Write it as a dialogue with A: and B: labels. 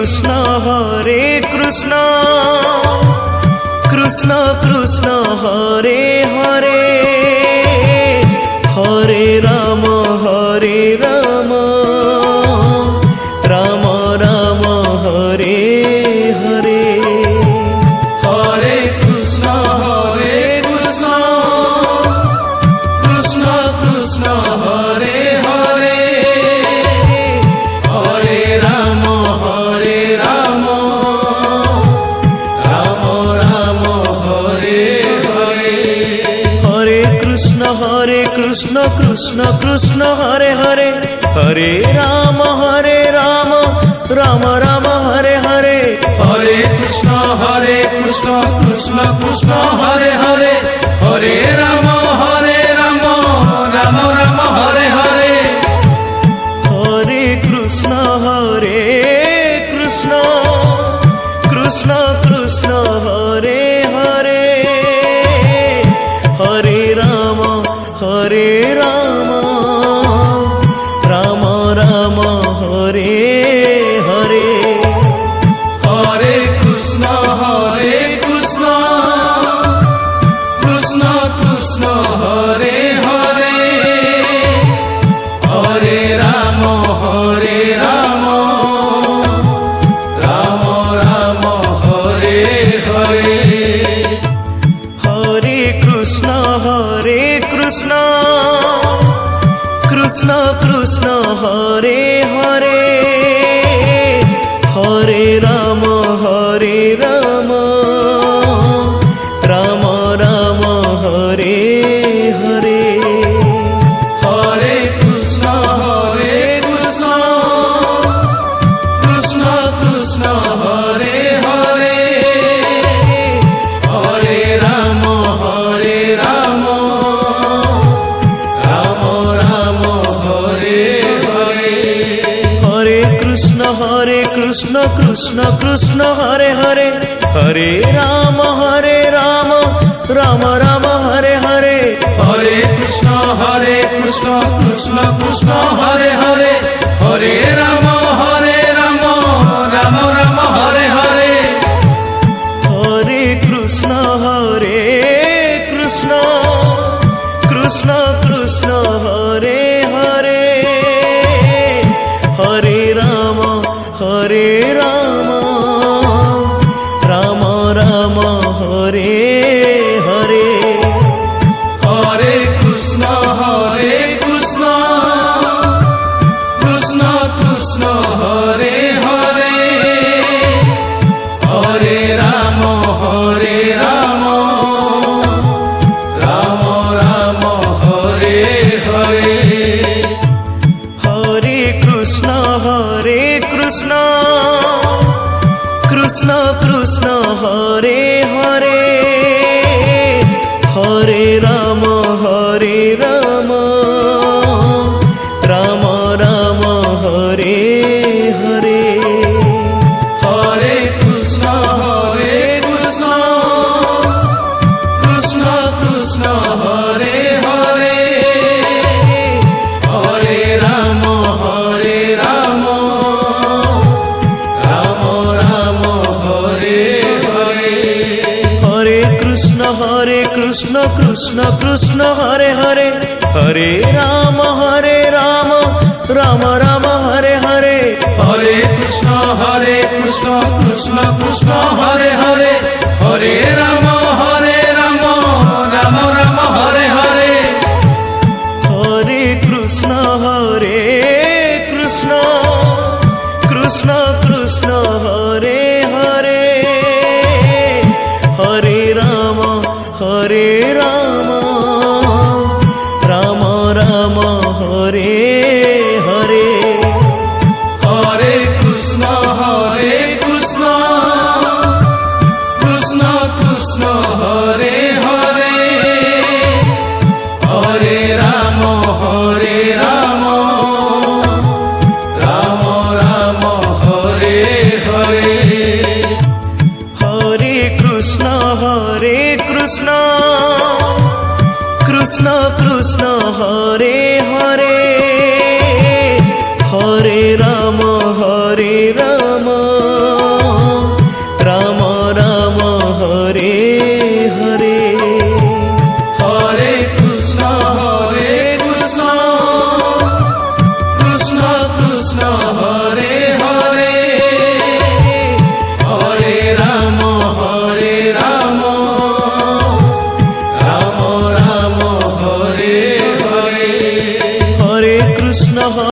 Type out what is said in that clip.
A: Krishna Hare Krishna Krishna Krishna Hare Hare Hare Ram Ram Ram Hare Hare
B: Hare Krishna Krishna Krishna Hare Hare Hare Ram Ram Ram Hare Hare
A: Hare Krishna Krishna Krishna Hare Hare Hare Ram Ram Ram Hare Hare
B: Hare Krishna Krishna Krishna Hare Hare Hare Ram Ram Ram Hare Hare
A: Hare Krishna Krishna Krishna Krishna Hare Hare Hare Ram Ram Ram Hare Hare
B: Hare Krishna Krishna Krishna Hare Hare Hare Ram Ram Ram Hare Hare
A: Hare Krishna Krishna Krishna Krishna Hare Hare Hare Ram Ram Ram Hare Hare
B: Hare Krishna Krishna Krishna Hare Hare Hare Ram Ram Ram Hare Hare
A: Hare Krishna Krishna Krishna Hare Hare Hare Ram Ram Ram Hare Hare
B: Hare Krishna Krishna Krishna Hare Hare Hare Ram Ram Ram Hare Hare
A: Hare Krishna Krishna Krishna Krishna Hare Hare Hare Ram Ram Ram Hare Hare
B: Hare Krishna Krishna Krishna Hare Hare Hare Ram Ram Ram Hare Hare
A: Hare Krishna Krishna Krishna Krishna Hare Hare Hare Ram Ram Ram Hare Hare
B: Hare Krishna Krishna Krishna Hare Hare Hare Ram Ram Ram Hare Hare
A: Hare Krishna Krishna Krishna Hare Hare Hare Ram Ram Ram Hare Hare
B: Hare Krishna Krishna Krishna Hare Hare Hare Ram Ram Ram Hare Hare
A: Hare Krishna Krishna Krishna Krishna Hare Hare Hare Ram Ram Ram Hare Hare
B: Hare Krishna Krishna Krishna Krishna Hare Hare Hare Ram Ram Ram Hare Hare
A: Hare Krishna Krishna Krishna Krishna Hare Hare Hare Ram Hare
B: Hare Krishna Krishna Krishna Krishna